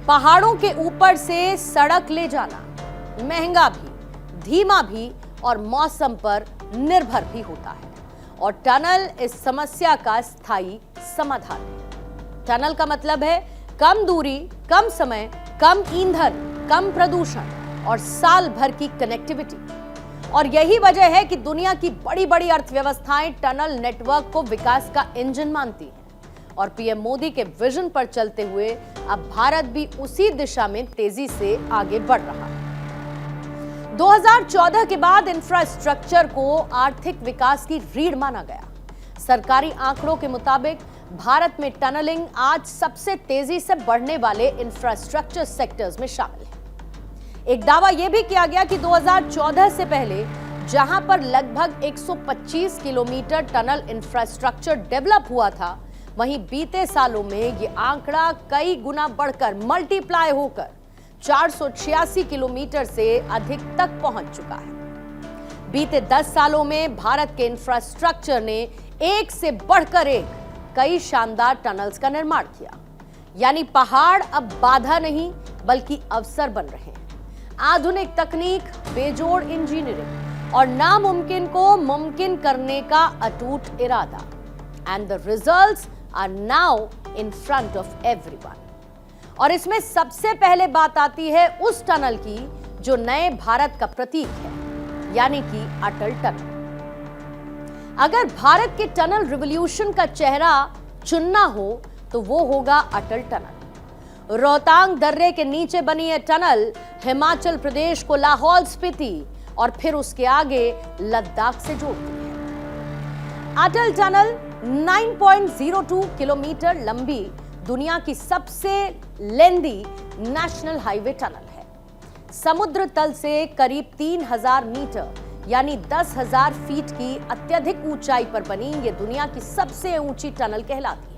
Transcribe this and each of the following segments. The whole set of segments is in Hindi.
पहाड़ों के ऊपर से सड़क ले जाना महंगा भी, धीमा भी और मौसम पर निर्भर भी होता है, और टनल इस समस्या का स्थायी समाधान है। टनल का मतलब है कम दूरी, कम समय, कम ईंधन, कम प्रदूषण और साल भर की कनेक्टिविटी। और यही वजह है कि दुनिया की बड़ी बड़ी अर्थव्यवस्थाएं टनल नेटवर्क को विकास का इंजन मानती हैं, और पीएम मोदी के विजन पर चलते हुए अब भारत भी उसी दिशा में तेजी से आगे बढ़ रहा है। 2014 के बाद इंफ्रास्ट्रक्चर को आर्थिक विकास की रीढ़ माना गया। सरकारी आंकड़ों के मुताबिक भारत में टनलिंग आज सबसे तेजी से बढ़ने वाले इंफ्रास्ट्रक्चर सेक्टर्स में शामिल है। एक दावा यह भी किया गया कि 2014 से पहले जहां पर लगभग 125 किलोमीटर टनल इंफ्रास्ट्रक्चर डेवलप हुआ था, वहीं बीते सालों में यह आंकड़ा कई गुना बढ़कर मल्टीप्लाई होकर 486 किलोमीटर से अधिक तक पहुंच चुका है। बीते 10 सालों में भारत के इंफ्रास्ट्रक्चर ने एक से बढ़कर एक कई शानदार टनल्स का निर्माण किया। यानी पहाड़ अब बाधा नहीं बल्कि अवसर बन रहे हैं। आधुनिक तकनीक, बेजोड़ इंजीनियरिंग और नामुमकिन को मुमकिन करने का अटूट इरादा, and the results are now in front of everyone. और इसमें सबसे पहले बात आती है उस टनल की जो नए भारत का प्रतीक है, यानी कि अटल टनल। अगर भारत के टनल रिवॉल्यूशन का चेहरा चुनना हो तो वो होगा अटल टनल। रोहतांग दर्रे के नीचे बनी यह टनल हिमाचल प्रदेश को लाहौल स्पीति और फिर उसके आगे लद्दाख से जोड़ती है। अटल टनल 9.02 किलोमीटर लंबी दुनिया की सबसे लेंदी नेशनल हाईवे टनल है। समुद्र तल से करीब 3000 मीटर यानी 10,000 फीट की अत्यधिक ऊंचाई पर बनी यह दुनिया की सबसे ऊंची टनल कहलाती है।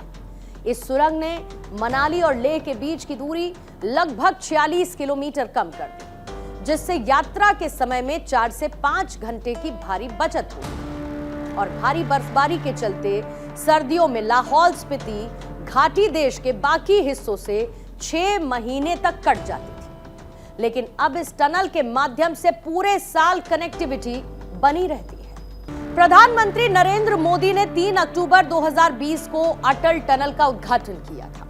इस सुरंग ने मनाली और लेह के बीच की दूरी लगभग 46 किलोमीटर कम कर दी, जिससे यात्रा के समय में 4 से 5 घंटे की भारी बचत हुई। और भारी बर्फबारी के चलते सर्दियों में लाहौल स्पीति घाटी देश के बाकी हिस्सों से 6 महीने तक कट जाती थी, लेकिन अब इस टनल के माध्यम से पूरे साल कनेक्टिविटी बनी रहती है। प्रधानमंत्री नरेंद्र मोदी ने 3 अक्टूबर 2020 को अटल टनल का उद्घाटन किया था,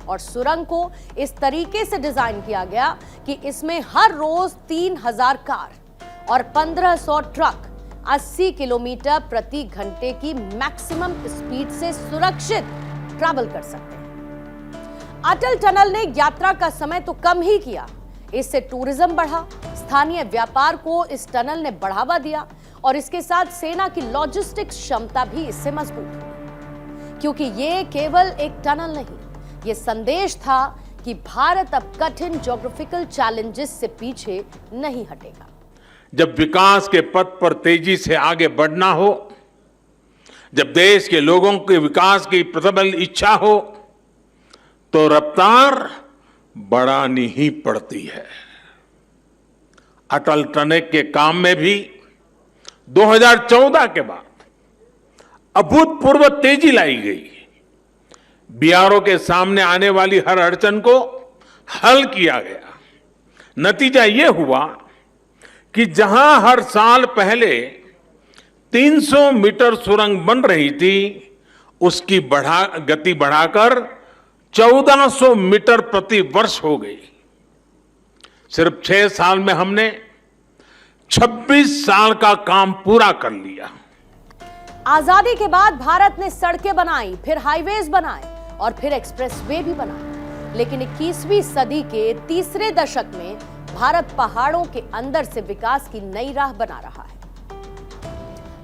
और सुरंग को इस तरीके से डिजाइन किया गया कि इसमें हर रोज 3000 कार और 1500 ट्रक 80 किलोमीटर प्रति घंटे की मैक्सिमम स्पीड से सुरक्षित ट्रैवल कर सकते हैं। अटल टनल ने यात्रा का समय तो कम ही किया, इससे टूरिज्म बढ़ा, स्थानीय व्यापार को इस टनल ने बढ़ावा दिया, और इसके साथ सेना की लॉजिस्टिक्स क्षमता भी इससे मजबूत हुई। क्योंकि ये केवल एक टनल नहीं, ये संदेश था कि भारत अब कठिन ज्योग्राफिकल चैलेंजेस से पीछे नहीं हटेगा। जब विकास के पथ पर तेजी से आगे बढ़ना हो, जब देश के लोगों के विकास की प्रबल इच्छा हो, तो रफ्तार बढ़ानी ही पड़ती है। अटल टनल के काम में भी 2014 के बाद अभूतपूर्व तेजी लाई गई। बीआरओ के सामने आने वाली हर अड़चन को हल किया गया। नतीजा यह हुआ कि जहां हर साल पहले 300 मीटर सुरंग बन रही थी, उसकी गति बढ़ाकर 1400 मीटर प्रति वर्ष हो गई। सिर्फ 6 साल में हमने 26 साल का काम पूरा कर लिया। आजादी के बाद भारत ने सड़कें बनाई, फिर हाईवेज बनाए और फिर एक्सप्रेसवे भी बनाए। लेकिन 21वीं सदी के तीसरे दशक में भारत पहाड़ों के अंदर से विकास की नई राह बना रहा है।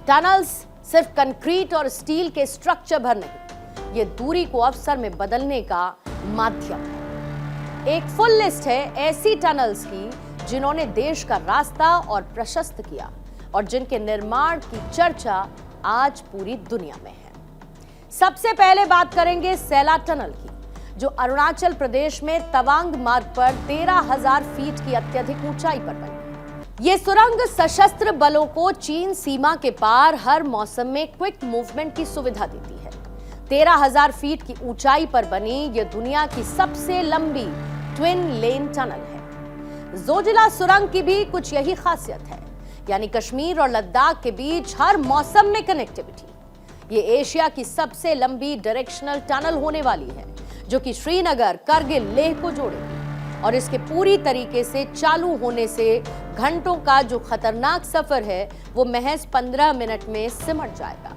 टनल्स सिर्फ कंक्रीट और स्टील के स्ट्रक्चर भर नहीं, ये दूरी को अवसर में बदलने का माध्यम है। एक फुल लिस्ट है ऐसी टनल्स की जिन्होंने देश का रास्ता और प्रशस्त किया, और जिनके निर्माण की चर्चा आज पूरी दुनिया में है। सबसे पहले बात करेंगे सैला टनल की, जो अरुणाचल प्रदेश में तवांग मार्ग पर 13,000 फीट की अत्यधिक ऊंचाई पर बनी। ये सुरंग सशस्त्र बलों को चीन सीमा के पार हर मौसम में क्विक मूवमेंट की सुविधा देती है। 13,000 फीट की ऊंचाई पर बनी ये दुनिया की सबसे लंबी ट्विन लेन टनल है। जोजिला सुरंग की भी कुछ यही खासियत है, यानी कश्मीर और लद्दाख के बीच हर मौसम में कनेक्टिविटी। ये एशिया की सबसे लंबी डायरेक्शनल टनल होने वाली है, जो कि श्रीनगर, करगिल, लेह को जोड़ेगी। और इसके पूरी तरीके से चालू होने से घंटों का जो खतरनाक सफर है वो महज 15 मिनट में सिमट जाएगा।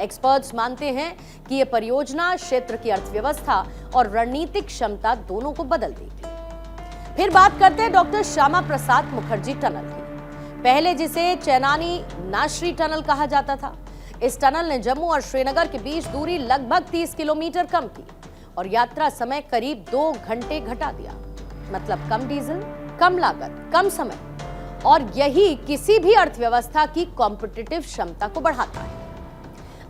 एक्सपर्ट्स मानते हैं कि यह परियोजना क्षेत्र की अर्थव्यवस्था और रणनीतिक क्षमता दोनों को बदल देगी। फिर बात करते हैं डॉक्टर श्यामा प्रसाद मुखर्जी टनल की, पहले जिसे चेनानी नाशरी टनल कहा जाता था। इस टनल ने जम्मू और श्रीनगर के बीच दूरी लगभग 30 किलोमीटर कम की और यात्रा समय करीब 2 घंटे घटा दिया। मतलब कम डीजल, कम लागत, कम समय, और यही किसी भी अर्थव्यवस्था की कॉम्पिटिटिव क्षमता को बढ़ाता है।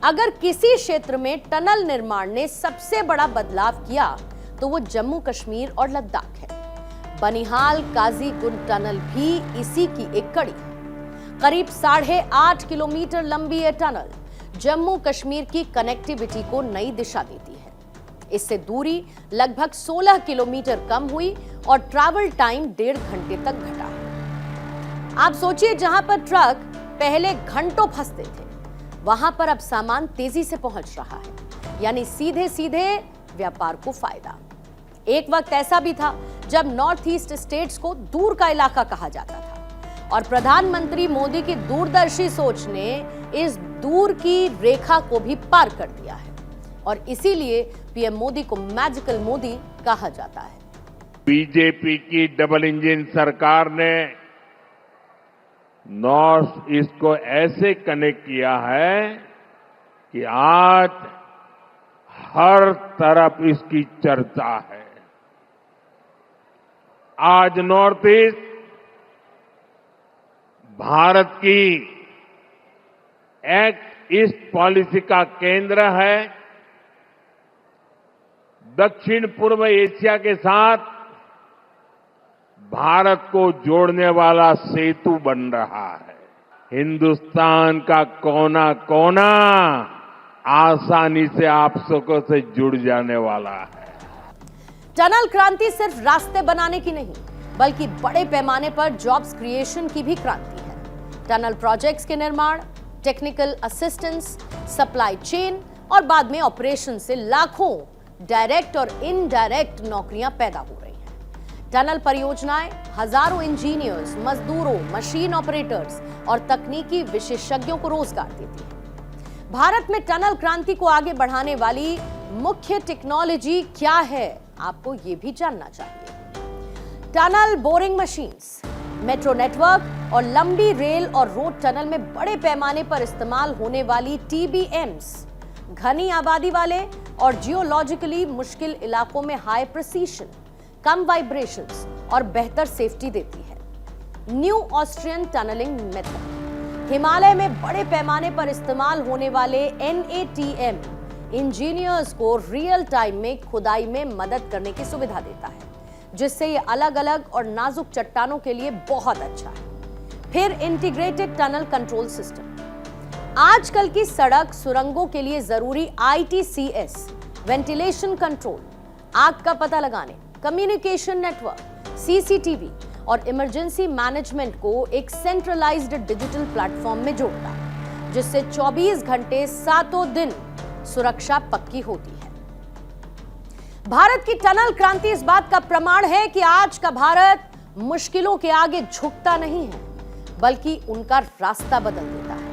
अगर किसी क्षेत्र में टनल निर्माण ने सबसे बड़ा बदलाव किया तो वो जम्मू कश्मीर और लद्दाख है। बनिहाल काजीगुंड टनल भी इसी की एक कड़ी है। करीब 8.5 किलोमीटर लंबी यह टनल जम्मू कश्मीर की कनेक्टिविटी को नई दिशा देती है। इससे दूरी लगभग 16 किलोमीटर कम हुई और ट्रैवल टाइम 1.5 घंटे तक घटा है। आप सोचिए, जहां पर ट्रक पहले घंटों फंसते थे, वहां पर अब सामान तेजी से पहुंच रहा है, यानी सीधे सीधे व्यापार को फायदा। एक वक्त ऐसा भी था जब नॉर्थ ईस्ट स्टेट्स को दूर का इलाका कहा जाता था, और प्रधानमंत्री मोदी की दूरदर्शी सोच ने इस दूर की रेखा को भी पार कर दिया है, और इसीलिए पीएम मोदी को मैजिकल मोदी कहा जाता है। बीजेपी की डबल इंजन सरकार ने नॉर्थ ईस्ट को ऐसे कनेक्ट किया है कि आज हर तरफ इसकी चर्चा है। आज नॉर्थ ईस्ट भारत की एक्ट ईस्ट पॉलिसी का केंद्र है। दक्षिण पूर्व एशिया के साथ भारत को जोड़ने वाला सेतु बन रहा है। हिंदुस्तान का कोना कोना आसानी से आप सबको से जुड़ जाने वाला है। टनल क्रांति सिर्फ रास्ते बनाने की नहीं, बल्कि बड़े पैमाने पर जॉब्स क्रिएशन की भी क्रांति है। टनल प्रोजेक्ट्स के निर्माण, टेक्निकल असिस्टेंस, सप्लाई चेन और बाद में ऑपरेशन से लाखों डायरेक्ट और इनडायरेक्ट नौकरियां पैदा हो रही हैं। टनल परियोजनाएं हजारों इंजीनियर्स, मजदूरों, मशीन ऑपरेटर्स और तकनीकी विशेषज्ञों को रोजगार देती है। भारत में टनल क्रांति को आगे बढ़ाने वाली मुख्य टेक्नोलॉजी क्या है, आपको यह भी जानना चाहिए। Tunnel boring machines, metro network और लंबी रेल और रोड टनल में बड़े पैमाने पर इस्तेमाल होने वाली TBMs घनी आबादी वाले और जियोलॉजिकली मुश्किल इलाकों में हाई प्रिसीशन, कम वाइब्रेशंस और बेहतर सेफ्टी देती है। New Austrian tunneling method Himalaya में बड़े पैमाने पर इस्तेमाल होने वाले NATM इंजीनियर्स को रियल टाइम में खुदाई में मदद करने की सुविधा देता है, जिससे ये अलग अलग और नाजुक चट्टानों के लिए बहुत अच्छा है। फिर इंटीग्रेटेड टनल कंट्रोल सिस्टम, आजकल की सड़क सुरंगों के लिए जरूरी ITCS, वेंटिलेशन कंट्रोल, आग का पता लगाने, कम्युनिकेशन नेटवर्क, CCTV और इमरजेंसी मैनेजमेंट को एक सेंट्रलाइज्ड डिजिटल प्लेटफॉर्म में जोड़ता है, जिससे 24 घंटे 7 दिन सुरक्षा पक्की होती है। भारत की टनल क्रांति इस बात का प्रमाण है कि आज का भारत मुश्किलों के आगे झुकता नहीं है, बल्कि उनका रास्ता बदल देता है।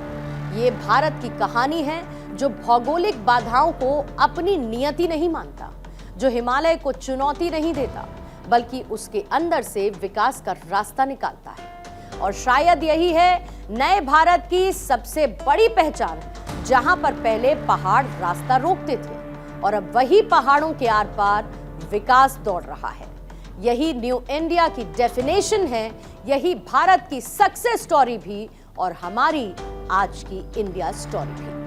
ये भारत की कहानी है जो भौगोलिक बाधाओं को अपनी नियति नहीं मानता, जो हिमालय को चुनौती नहीं देता, बल्कि उसके अंदर से विकास का रास्ता निकालता है। और शायद यही है नए भारत की सबसे बड़ी पहचान, जहां पर पहले पहाड़ रास्ता रोकते थे और अब वही पहाड़ों के आर पार विकास दौड़ रहा है। यही न्यू इंडिया की डेफिनेशन है, यही भारत की सक्सेस स्टोरी भी और हमारी आज की इंडिया स्टोरी भी।